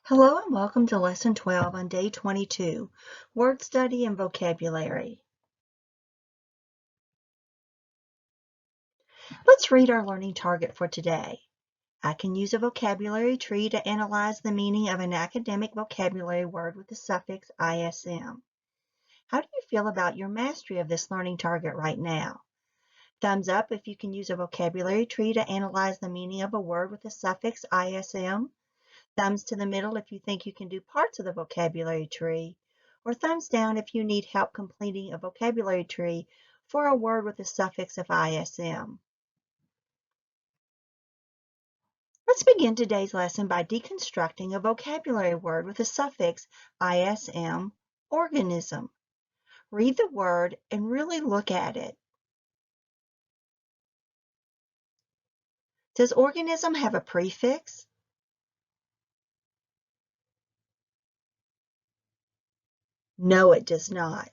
Hello and welcome to Lesson 12 on Day 22, Word Study and Vocabulary. Let's read our learning target for today. I can use a vocabulary tree to analyze the meaning of an academic vocabulary word with the suffix ISM. How do you feel about your mastery of this learning target right now? Thumbs up if you can use a vocabulary tree to analyze the meaning of a word with the suffix ISM. Thumbs to the middle if you think you can do parts of the vocabulary tree, or thumbs down if you need help completing a vocabulary tree for a word with a suffix of ISM. Let's begin today's lesson by deconstructing a vocabulary word with a suffix ISM, organism. Read the word and really look at it. Does organism have a prefix? No, it does not.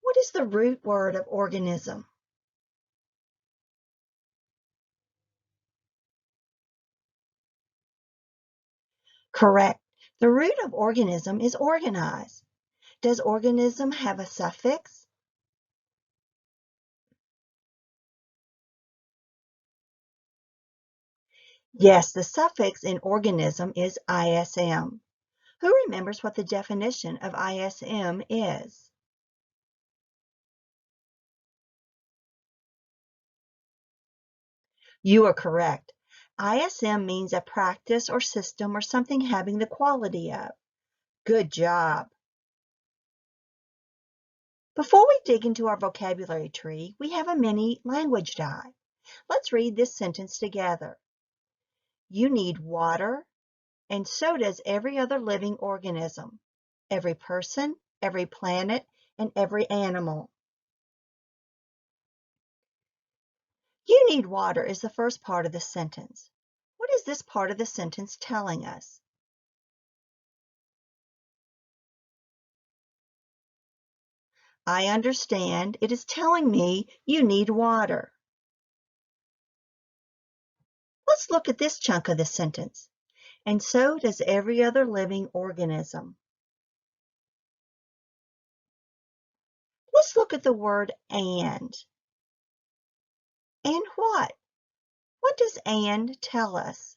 What is the root word of organism? Correct. The root of organism is organize. Does organism have a suffix? Yes, the suffix in organism is ISM. Who remembers what the definition of ISM is? You are correct. ISM means a practice or system or something having the quality of. Good job. Before we dig into our vocabulary tree, we have a mini language dive. Let's read this sentence together. You need water, and so does every other living organism, every person, every planet, and every animal. You need water is the first part of the sentence. What is this part of the sentence telling us? I understand. It is telling me you need water. Let's look at this chunk of the sentence. And so does every other living organism. Let's look at the word and. And what? What does and tell us?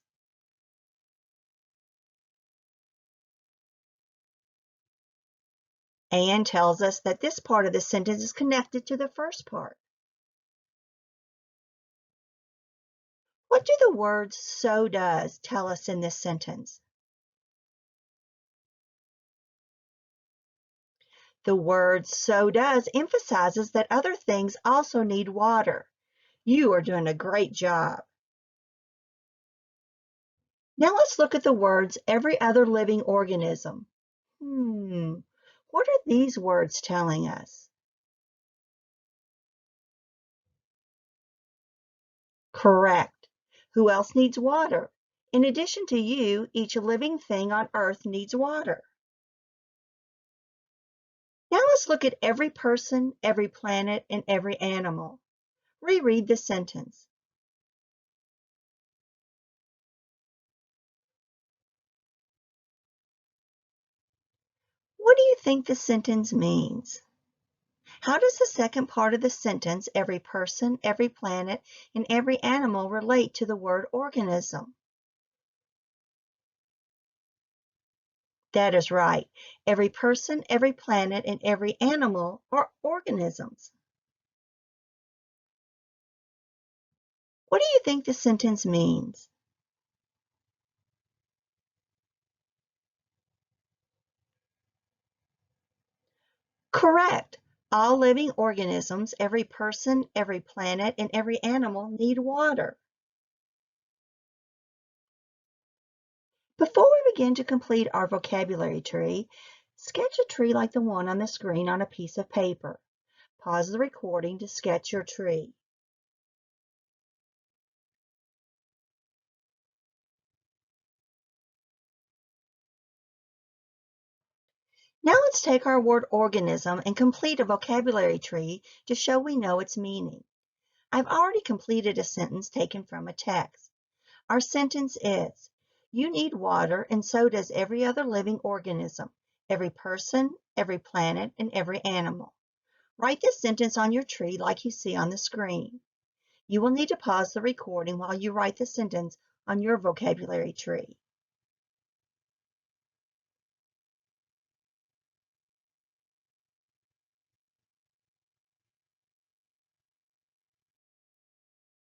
And tells us that this part of the sentence is connected to the first part. What do the words so does tell us in this sentence? The word so does emphasizes that other things also need water. You are doing a great job. Now let's look at the words every other living organism. What are these words telling us? Correct. Who else needs water? In addition to you, each living thing on Earth needs water. Now let's look at every person, every planet, and every animal. Reread the sentence. What do you think the sentence means? How does the second part of the sentence, every person, every planet, and every animal, relate to the word organism? That is right. Every person, every planet, and every animal are organisms. What do you think the sentence means? Correct. All living organisms, every person, every planet, and every animal need water. Before we begin to complete our vocabulary tree, sketch a tree like the one on the screen on a piece of paper. Pause the recording to sketch your tree. Now let's take our word organism and complete a vocabulary tree to show we know its meaning. I've already completed a sentence taken from a text. Our sentence is, You need water, and so does every other living organism, every person, every planet, and every animal. Write this sentence on your tree like you see on the screen. You will need to pause the recording while you write the sentence on your vocabulary tree.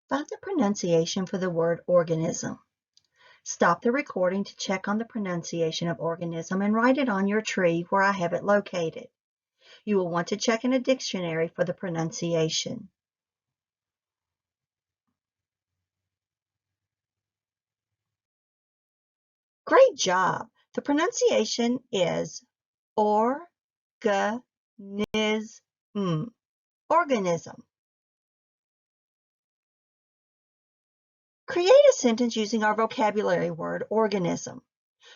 Find the pronunciation for the word organism. Stop the recording to check on the pronunciation of organism and write it on your tree where I have it located. You will want to check in a dictionary for the pronunciation. Great job! The pronunciation is organism. Organism. Create a sentence using our vocabulary word, organism.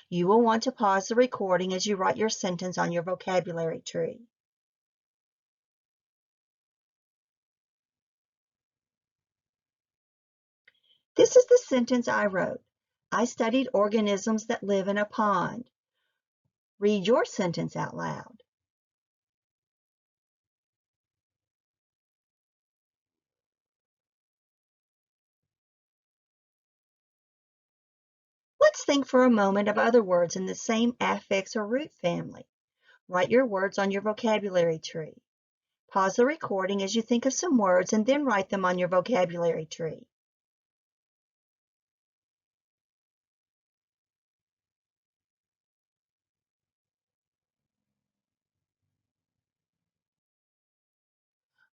You will want to pause the recording as you write your sentence on your vocabulary tree. This is the sentence I wrote. I studied organisms that live in a pond. Read your sentence out loud. Let's think for a moment of other words in the same affix or root family. Write your words on your vocabulary tree. Pause the recording as you think of some words and then write them on your vocabulary tree.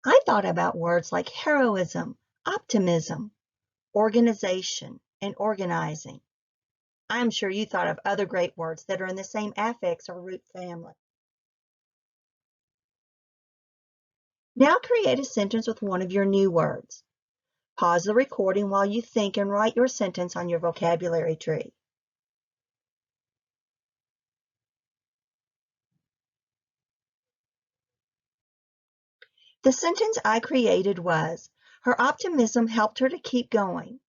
I thought about words like heroism, optimism, organization, and organizing. I'm sure you thought of other great words that are in the same affix or root family. Now create a sentence with one of your new words. Pause the recording while you think and write your sentence on your vocabulary tree. The sentence I created was, her optimism helped her to keep going.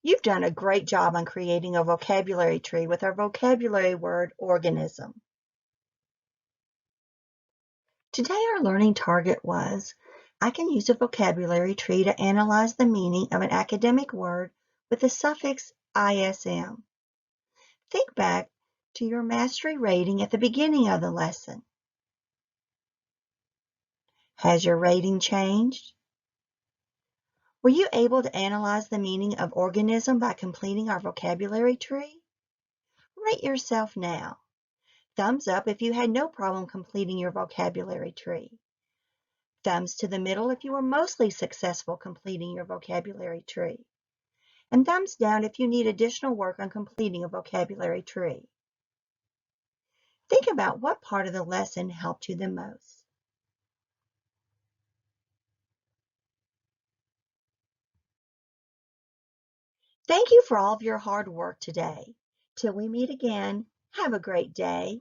You've done a great job on creating a vocabulary tree with our vocabulary word, organism. Today our learning target was, I can use a vocabulary tree to analyze the meaning of an academic word with the suffix ISM. Think back to your mastery rating at the beginning of the lesson. Has your rating changed? Were you able to analyze the meaning of organism by completing our vocabulary tree? Rate yourself now. Thumbs up if you had no problem completing your vocabulary tree. Thumbs to the middle if you were mostly successful completing your vocabulary tree. And thumbs down if you need additional work on completing a vocabulary tree. Think about what part of the lesson helped you the most. Thank you for all of your hard work today. Till we meet again, have a great day.